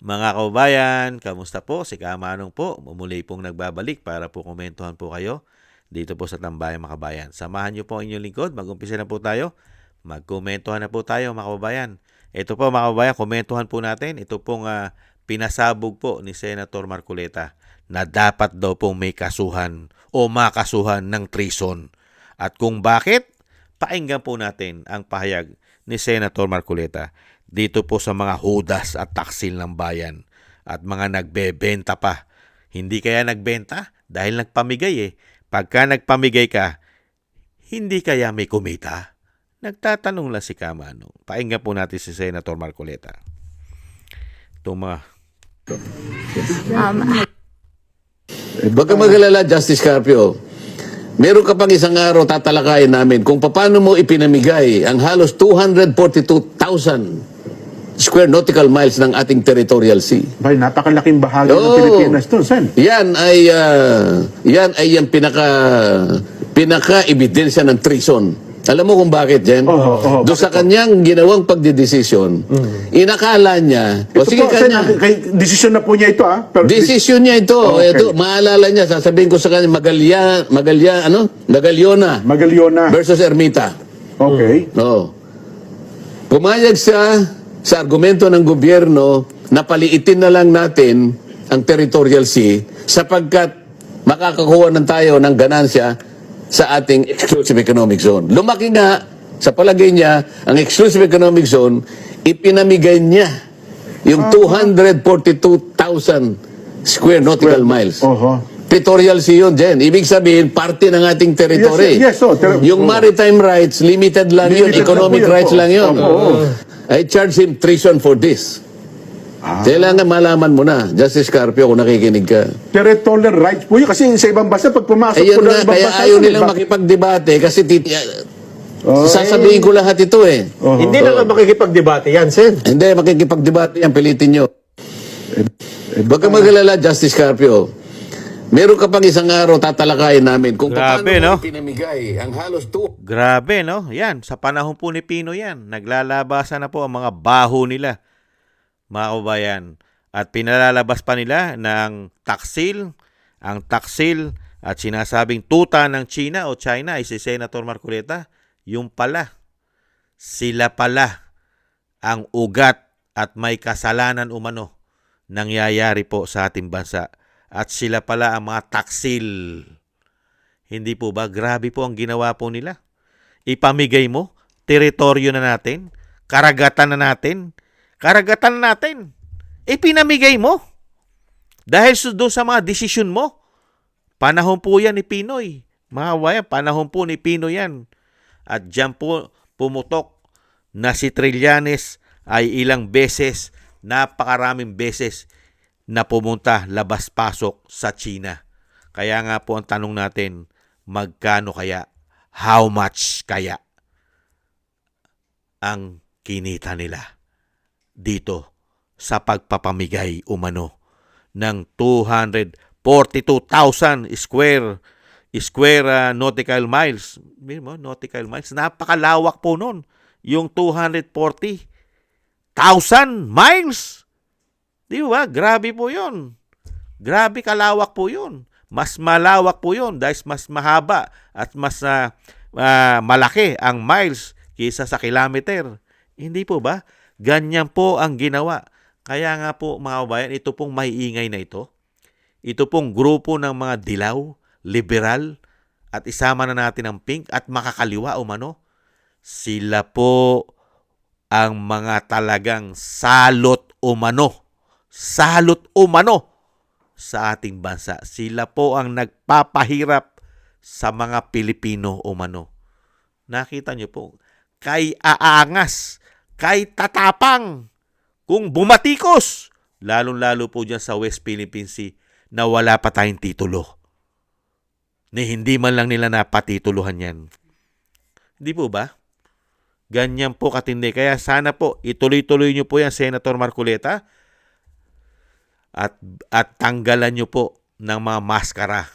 Mga kababayan, kamusta po? Si Kamanong po, muli pong nagbabalik para po komentuhan po kayo dito po sa Tambayang Makabayan. Samahan niyo po ang inyong lingkod, mag-umpisa na po tayo. Magkomentuhan na po tayo mga kababayan. Ito po mga kababayan, komentuhan po natin. Ito pong pinasabog po ni Senator Marcoleta na dapat daw pong may kasuhan o makasuhan ng treason. At kung bakit, pakinggan po natin ang pahayag ni Senator Marcoleta dito po sa mga hudas at taksil ng bayan at mga nagbebenta pa. Hindi kaya nagbenta? Dahil nagpamigay eh. Pagka nagpamigay ka, hindi kaya may kumita? Nagtatanong lang si Kamano. Pakinggan po natin si Senator Marcoleta. Ito mga... Huwag ka mag-alala, Justice Carpio. Meron ka pang isang araw tatalakayin namin kung paano mo ipinamigay ang halos 242,000 square nautical miles ng ating territorial sea. Bay, napakalaking bahagi ng Pilipinas doon, Sen. Yan ay yung pinaka-ebidensya ng treason. Alam mo kung bakit, Jen? Doon sa kanyang ginawang pagdidesisyon, inakala niya, Ito po, Sen, desisyon na po niya ito, ah. Pero desisyon niya ito. Okay. Ito, maalala niya, sasabihin ko sa kanya, Magaliona Magaliona. versus Ermita. Okay. Oo. Pumayag siya sa argumento ng gobyerno na paliitin na lang natin ang territorial sea sapagkat makakakuha ng tayo ng ganansya sa ating exclusive economic zone. Lumaki nga, sa palagay niya, ang exclusive economic zone, ipinamigay niya yung 242,000 square nautical miles. Territorial sea yun, Jen. Ibig sabihin, parte ng ating territory. Yes, yung maritime rights, limited lang yun. Limited Economic lang po yan rights po. lang yun. I charge him treason for this. Kailangan malaman mo na, Justice Carpio, kung nakikinig ka. Territorial rights po yun. Kasi sa ibang bansa, pag pumasok Ayun po ng nga, ibang kaya bansa, ayaw Sen, nilang diba? makipagdebate kasi sasabihin ko lahat ito eh. Hindi na nga makikipagdebate yan, Sen. Hindi, makikipagdebate yan, pilitin nyo. Huwag ka mag-alala, Justice Carpio. Meron ka pang isang araw tatalakayin namin kung Grabe, no? paano mo pinamigay ang halos Grabe, no? Yan, sa panahon po ni Pino yan. Naglalabasan na po ang mga baho nila, mga kababayan. At pinalalabas pa nila ng taksil, ang taksil at sinasabing tuta ng China o China ay si Senator Marcoleta. Yung pala, sila pala ang ugat at may kasalanan umano nangyayari po sa ating bansa. At sila pala ang mga taksil. Hindi po ba? Grabe po ang ginawa po nila. Ipamigay mo, teritoryo na natin, karagatan na natin, Ipinamigay mo. Dahil doon sa mga desisyon mo. Panahon po yan ni Pinoy. Mga kabayan, panahon po ni Pinoy yan. At dyan po pumutok na si Trillanes ay ilang beses, napakaraming beses na pumunta labas-pasok sa China. Kaya nga po ang tanong natin, magkano kaya? How much kaya ang kinita nila dito sa pagpapamigay umano ng 242,000 square nautical miles. Nautical miles. Napakalawak po nun. Yung 240,000 miles. Di ba? Grabe po yun. Grabe kalawak po yun. Mas malawak po yun dahil mas mahaba at mas malaki ang miles kaysa sa kilometer. Hindi po ba? Ganyan po ang ginawa. Kaya nga po mga kabayan, ito pong maiingay na ito. Ito pong grupo ng mga dilaw, liberal, at isama na natin ang pink at makakaliwa umano. Sila po ang mga talagang salot umano sa ating bansa. Sila po ang nagpapahirap sa mga Pilipino umano. Nakita niyo po, kay aangas, kay tatapang, kung bumatikos, lalong-lalo po dyan sa West Philippine Sea na wala pa tayong titulo. Ni hindi man lang nila napatituluhan yan. Hindi po ba? Ganyan po katindi. Kaya sana po, ituloy-tuloy niyo po yan, Senator Marcoleta. At tanggalan nyo po ng mga maskara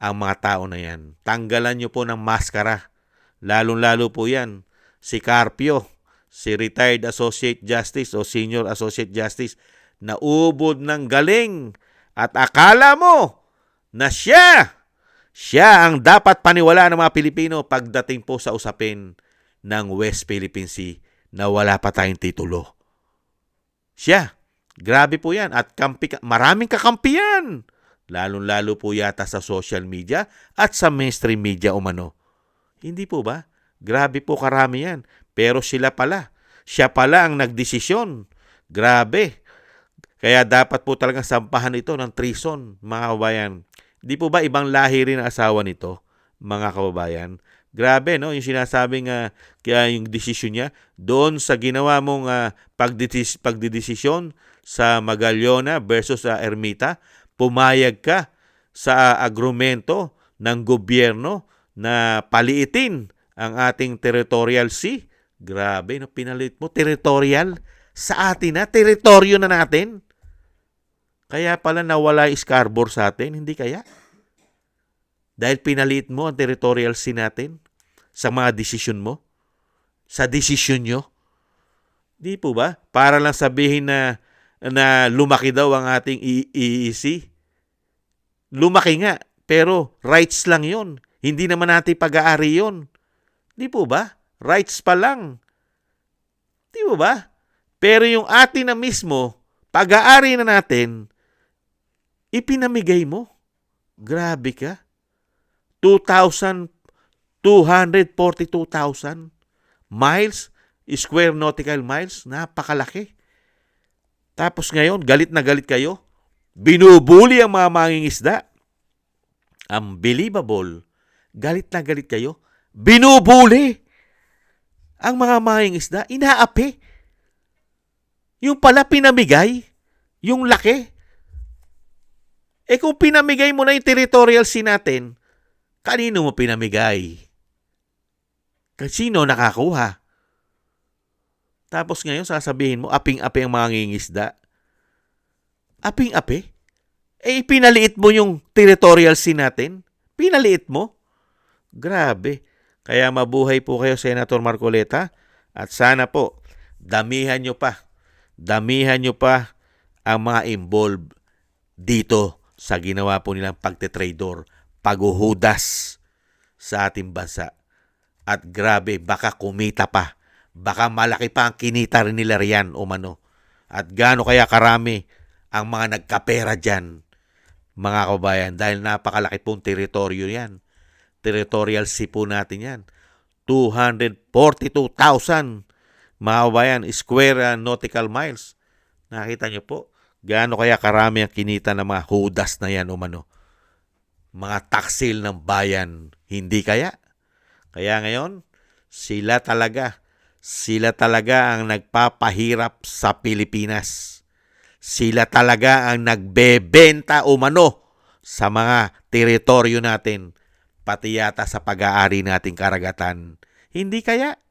ang mga tao na yan. Tanggalan nyo po ng maskara. Lalong-lalo po yan. Si Carpio, si Retired Associate Justice o Senior Associate Justice, naubod ng galing at akala mo na siya ang dapat paniwalaan ng mga Pilipino pagdating po sa usapin ng West Philippine Sea na wala pa tayong titulo. Siya, grabe po yan at maraming kakampi yan. Lalong-lalo po yata sa social media at sa mainstream media umano. Hindi po ba? Grabe po karami yan. Pero siya pala ang nagdesisyon. Grabe. Kaya dapat po talagang sampahan ito ng treason, mga kababayan. Di po ba ibang lahi rin ang asawa nito, mga kababayan? Grabe, no? Yung sinasabing kaya yung desisyon niya, doon sa ginawa mong pagdidesisyon sa Magallona versus sa Ermita, pumayag ka sa agrumento ng gobyerno na paliitin ang ating territorial sea. Grabe, no? Pinalit mo, territorial. Sa atin na, teritoryo na natin. Kaya pala nawala yung Scarborough sa atin, hindi kaya? Dahil pinalit mo ang territorial sea natin sa mga desisyon mo, sa desisyon nyo. Di po ba? Para lang sabihin na lumaki daw ang ating EEC. Lumaki nga, pero rights lang yon. Hindi naman natin pag-aari yon. Di po ba? Rights pa lang. Di po ba? Pero yung atin na mismo, pag-aari na natin, ipinamigay mo. Grabe ka. 242,000 miles, square nautical miles. Napakalaki. Tapos ngayon, galit na galit kayo. Binubuli ang mga mangingisda. Unbelievable. Galit na galit kayo. Binubuli ang mga mangingisda. Inaapi. Yung pala pinamigay. Yung laki. Kung pinamigay mo na yung territorial sea natin, kanino mo pinamigay? Sino nakakuha? Tapos ngayon sasabihin mo, aping-api ang mga ngingisda. Aping-api? Pinaliit mo yung territorial sea natin? Pinaliit mo? Grabe. Kaya mabuhay po kayo, Senator Marcoleta. At sana po, damihan nyo pa ang mga involved dito sa ginawa po nilang pagtetrador, paghuhudas sa ating bansa. At grabe, baka kumita pa. Baka malaki pa ang kinita rin nila riyan umano. At gaano kaya karami ang mga nagkapera dyan, mga kabayan, dahil napakalaki pong teritoryo yan. Territorial sea po natin yan. 242,000 mga kabayan, square nautical miles. Nakita nyo po, gaano kaya karami ang kinita ng mga hudas na yan umano. Mga taksil ng bayan, hindi kaya? Kaya ngayon, sila talaga ang nagpapahirap sa Pilipinas. Sila talaga ang nagbebenta umano sa mga teritoryo natin, pati yata sa pag-aari nating karagatan. Hindi kaya,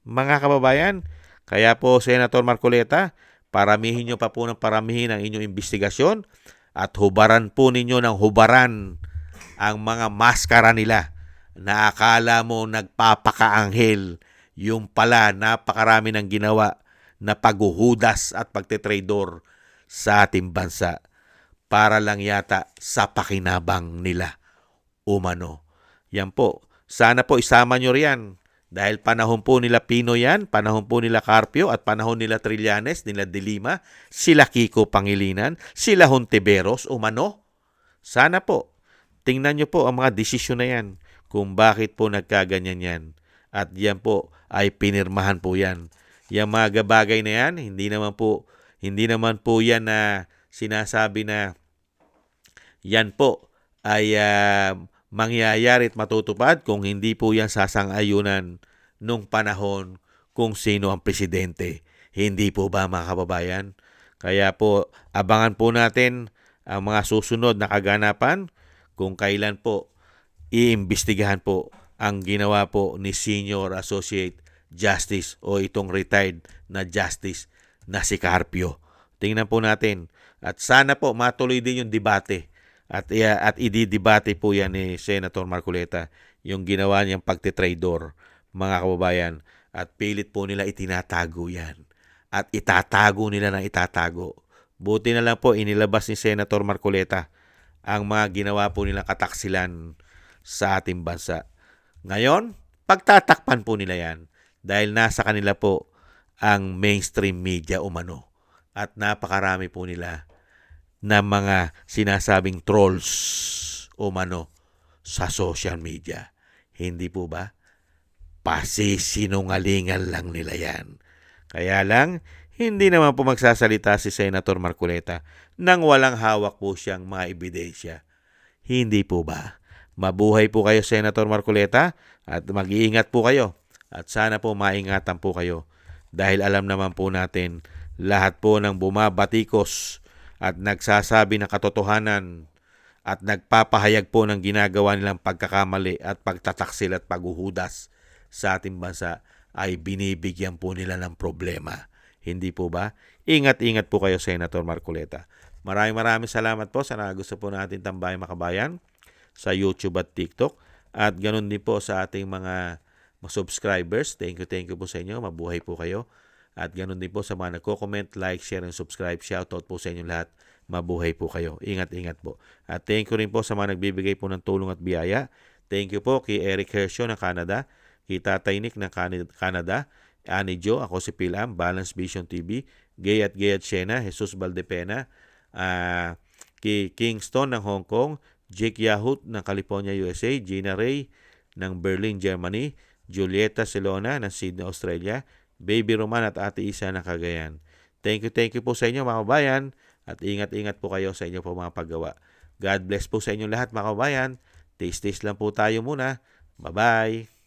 mga kababayan? Kaya po, Senator Marcoleta, paramihin nyo pa po ng paramihin ang inyong investigasyon at hubaran po ninyo ng hubaran ang mga maskara nila na akala mo nagpapakaanghel, yung pala napakarami ng ginawa na paghuhudas at pagtetrador sa ating bansa para lang yata sa pakinabang nila umano. Yan po. Sana po isama nyo riyan dahil panahon po nila Pino yan, panahon po nila Carpio at panahon nila Trillanes, nila De Lima, sila Kiko Pangilinan, sila Hontiveros umano. Sana po, tingnan nyo po ang mga desisyon na yan kung bakit po nagkaganyan yan. At yan po ay pinirmahan po yan. Yung mga bagay na yan, hindi naman po yan na sinasabi na yan po ay mangyayari at matutupad kung hindi po yan sasang-ayunan nung panahon kung sino ang presidente. Hindi po ba, mga kababayan? Kaya po, abangan po natin ang mga susunod na kaganapan kung kailan po iimbestigahan po ang ginawa po ni Senior Associate Justice o itong retired na Justice na si Carpio. Tingnan po natin. At sana po matuloy din yung debate at ididebate po yan ni Senator Marcoleta yung ginawa niyang pagtetrador, mga kababayan. At pilit po nila itinatago yan. At itatago nila ng itatago Buti na lang po inilabas ni Senator Marcoleta ang mga ginawa po nilang kataksilan sa ating bansa. Ngayon, pagtatakpan po nila yan dahil nasa kanila po ang mainstream media umano at napakarami po nila na mga sinasabing trolls umano sa social media. Hindi po ba? Pasisinungalingan lang nila yan. Kaya lang, hindi naman po magsasalita si Senator Marcoleta nang walang hawak po siyang mga ebidensya. Hindi po ba? Mabuhay po kayo, Senator Marcoleta, at mag-iingat po kayo. At sana po maingatan po kayo. Dahil alam naman po natin, lahat po ng bumabatikos at nagsasabi ng katotohanan at nagpapahayag po ng ginagawa nilang pagkakamali at pagtataksil at paghuhudas sa ating bansa ay binibigyan po nila ng problema. Hindi po ba? Ingat-ingat po kayo, Senator Marcoleta. Maraming salamat po sa gusto po natin Tambayang Makabayan sa YouTube at TikTok. At ganun din po sa ating mga subscribers. Thank you po sa inyo. Mabuhay po kayo. At ganun din po sa mga nagko-comment, like, share, and subscribe. Shoutout po sa inyo lahat. Mabuhay po kayo. Ingat-ingat po. At thank you rin po sa mga nagbibigay po ng tulong at biyaya. Thank you po kay Eric Hershaw ng Canada, kay Tatay Nick ng Canada, Ani Jo, ako si Pilam, Balance Vision TV, Gayat Shena, Jesus Valdepena, kay Kingston ng Hong Kong, Jake Yahut ng California, USA, Gina Ray ng Berlin, Germany, Julieta Celona ng Sydney, Australia, Baby Roman at Ate Isa ng Cagayan. Thank you po sa inyo mga kabayan at ingat-ingat po kayo sa inyo po mga paggawa. God bless po sa inyo lahat mga kabayan. Taste lang po tayo muna. Bye-bye.